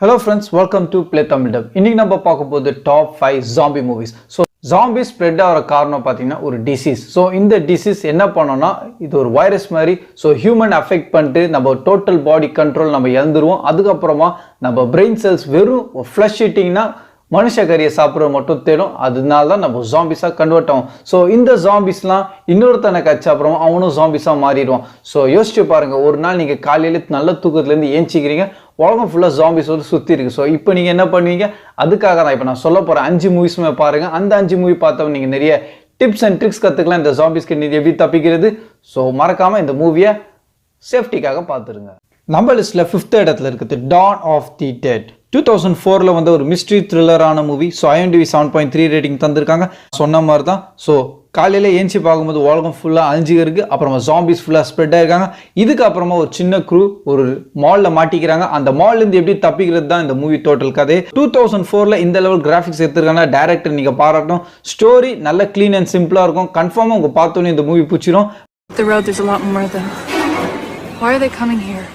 Hello friends, welcome to Playtamildub. இன்னைக்கு நம்ம பார்க்க போகுது top 5 zombie movies. So zombies spread ஆகிற காரணம் பார்த்தீங்கன்னா ஒரு disease. So இந்த disease என்ன பண்ணோம்னா இது ஒரு வைரஸ் மாதிரி so human affect பண்ணிட்டு நம்ம total body control நம்ம இழந்துருவோம். அதுக்கப்புறமா நம்ம brain cells வெறும் flesh eatingனா மனுஷ கறியை சாப்பிட்றது மட்டும் தேடும். அதனால தான் நம்ம ஜாம்பிஸாக கன்வெர்ட் ஆகும். ஸோ இந்த ஜாம்பிஸ்லாம் இன்னொருத்தனை கட்சி அப்புறமா அவனும் ஜாம்பிஸாக மாறிடுவான். ஸோ யோசிச்சு பாருங்கள், ஒரு நாள் நீங்கள் காலையில் நல்ல தூக்கத்துலேருந்து ஏஞ்சிக்கிறீங்க, உலகம் ஃபுல்லாக ஜாம்பிஸ் வந்து சுற்றி இருக்குது. ஸோ இப்போ நீங்கள் என்ன பண்ணுவீங்க? அதுக்காக தான் இப்போ நான் சொல்ல போகிறேன் 5 மூவிஸுமே பாருங்கள். அந்த 5 மூவி பார்த்தவங்க நீங்கள் நிறைய டிப்ஸ் அண்ட் ட்ரிக்ஸ் கற்றுக்கலாம் இந்த ஜாம்பிஸ்க்கு நீங்கள் எப்படி தப்பிக்கிறது. ஸோ மறக்காமல் இந்த மூவியை சேஃப்டிக்காக பார்த்துருங்க. நம்ம லிஸ்ட்டில் 5th இடத்துல இருக்குது டான் ஆஃப் தி டெட். 2004 வந்து ஒரு மிஸ்ட்ரி த்ரில்லரான மூவி. ஸோ IMDb 7.3 ரேட்டிங் தந்திருக்காங்க. சொன்ன மாதிரி தான். ஸோ காலையில் ஏஞ்சி பார்க்கும்போது உலகம் ஃபுல்லாக அழிஞ்சிருக்கு, அப்புறமா ஜாம்பிஸ் ஃபுல்லாக ஸ்ப்ரெட் ஆகிருக்காங்க. இதுக்கப்புறமா ஒரு சின்ன க்ரூ ஒரு மாலில் மாட்டிக்கிறாங்க. அந்த மால்லேருந்து எப்படி தப்பிக்கிறது தான் இந்த மூவி டோட்டல் கதை. 2004 இந்த லெவல் கிராஃபிக்ஸ் எடுத்துருக்காங்க. டேரக்டர் நீங்கள் பாராட்டணும். ஸ்டோரி நல்ல க்ளீன் அண்ட் சிம்பிளாக இருக்கும். கன்ஃபார்மாக உங்கள் பார்த்தோன்னே இந்த மூவி பிடிச்சிரும். Why are they coming here?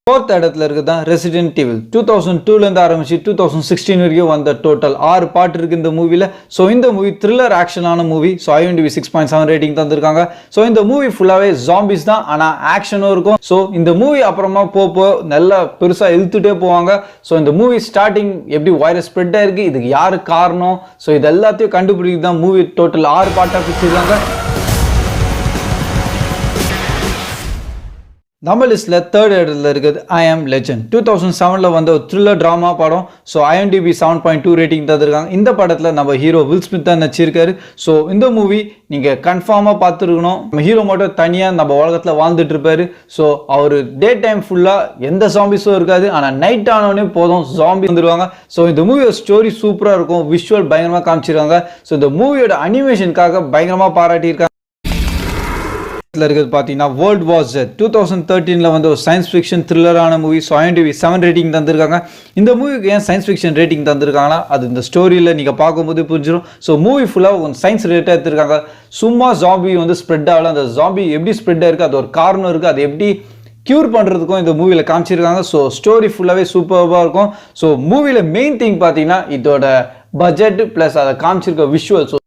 4th இடத்துல இருக்குதான் ரெசிடென்ட் ஈவில். 2002 ஆரம்பிச்சு 2016 வரைக்கும் வந்த டோட்டல் 6 பாட்டு இருக்கு இந்த மூவில. ஸோ இந்த மூவி த்ரில்லர் ஆக்ஷனான மூவி. ஸோ IMDb 6.7 ரேட்டிங் தந்திருக்காங்க. ஸோ இந்த மூவி ஃபுல்லாவே ஜாம்பிஸ் தான், ஆனால் ஆக்ஷனும் இருக்கும். ஸோ இந்த மூவி அப்புறமா போக நல்லா பெருசா இழுத்துட்டே போவாங்க. ஸோ இந்த மூவி ஸ்டார்டிங் எப்படி வைரஸ் ஸ்ப்ரெட் ஆயிருக்கு, இதுக்கு யாரு காரணம், ஸோ இது எல்லாத்தையும் கண்டுபிடிக்க தான் மூவி டோட்டல் 6 பாட்டா பிடிச்சிருக்காங்க. நம்ம லிஸ்ட்டில் 3rd இடத்துல இருக்குது ஐ ஆம் லெஜண்ட். 2007 வந்த ஒரு த்ரில்லர் ட்ராமா படம். ஸோ IMDb 7.2 ரேட்டிங் தந்துருக்காங்க. இந்த படத்தில் நம்ம ஹீரோ வில் ஸ்மித் தான் நடிச்சிருக்காரு. ஸோ இந்த மூவி நீங்கள் கன்ஃபார்மாக பார்த்துருக்கணும். நம்ம ஹீரோ மட்டும் தனியாக நம்ம உலகத்தில் வாழ்ந்துட்டு இருப்பாரு. ஸோ அவர் டே டைம் ஃபுல்லாக எந்த ஜாம்பிஸும் இருக்காது, ஆனால் நைட் ஆனோடனே போதும் ஜாம்பி வந்துடுவாங்க. ஸோ இந்த மூவியோட ஸ்டோரி சூப்பராக இருக்கும், விஷுவல் பயங்கரமாக காமிச்சிருக்காங்க. ஸோ இந்த மூவியோட அனிமேஷனுக்காக பயங்கரமாக பாராட்டியிருக்காங்க. இருக்குது பார்த்தீங்கன்னா வேர்ல்ட் வார் Z. 2013 வந்து ஒரு சயின்ஸ் ஃபிக்ஷன் த்ரில்லரான மூவி. ஸோ IMDb 7 ரேட்டிங் தந்திருக்காங்க. இந்த மூவிக்கு ஏன் சயின்ஸ் ஃபிக்ஷன் ரேட்டிங் தந்திருக்காங்கன்னா அது இந்த ஸ்டோரியில் நீங்கள் பார்க்கும்போது புரிஞ்சிடும். ஸோ மூவி ஃபுல்லாக கொஞ்சம் சயின்ஸ் ரிலேட்டாக எடுத்துருக்காங்க. சும்மா ஜாம்பி வந்து ஸ்ப்ரெட் ஆகல, அந்த ஜாம்பி எப்படி ஸ்ப்ரெட் ஆயிருக்கு அது ஒரு காரணம் இருக்குது, அது எப்படி க்யூர் பண்ணுறதுக்கும் இந்த மூவியில் காமிச்சிருக்காங்க. ஸோ ஸ்டோரி ஃபுல்லாகவே சூப்பராக இருக்கும். ஸோ மூவியில் மெயின் திங் பார்த்தீங்கன்னா இதோட பட்ஜெட் ப்ளஸ் அதை காமிச்சிருக்க விஷுவல்ஸ்.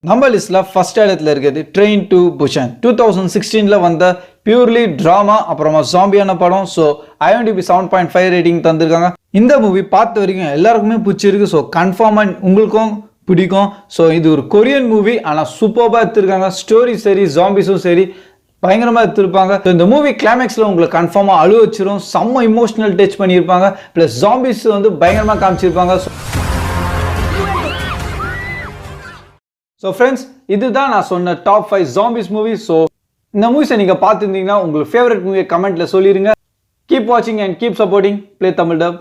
நம்ம லிஸ்ட்ல 1st இடத்துல இருக்குது ட்ரெயின் டு புஷன். 2016 வந்த பியூர்லி டிராமா அப்புறமா ஜாம்பியான படம். ஸோ IMDb 7.5 ரேட்டிங் தந்திருக்காங்க. இந்த மூவி பார்த்த வரைக்கும் எல்லாருக்குமே பிடிச்சிருக்கு. ஸோ கன்ஃபார்மாக உங்களுக்கும் பிடிக்கும். ஸோ இது ஒரு கொரியன் மூவி, ஆனால் சூப்பராக எடுத்திருக்காங்க. ஸ்டோரி சரி, ஜாம்பிஸும் சரி பயங்கரமாக எடுத்திருப்பாங்க. ஸோ இந்த மூவி கிளைமேக்ஸில் உங்களுக்கு கன்ஃபார்மாக அழு வச்சிரும். செம்ம இமோஷனல் டச் பண்ணியிருப்பாங்க. ப்ளஸ் ஜாம்பிஸ் வந்து பயங்கரமாக காமிச்சிருப்பாங்க. ஸோ ஃப்ரெண்ட்ஸ், இதுதான் நான் சொன்ன டாப் 5 ஜாம்பிஸ் மூவிஸ். ஸோ இந்த மூவிஸை நீங்கள் பார்த்துருந்தீங்கன்னா உங்களுக்கு ஃபேவரட் மூவியை கமெண்ட்டில் சொல்லிடுங்க. கீப் வாட்சிங் அண்ட் கீப் சப்போர்ட்டிங் Playtamildub.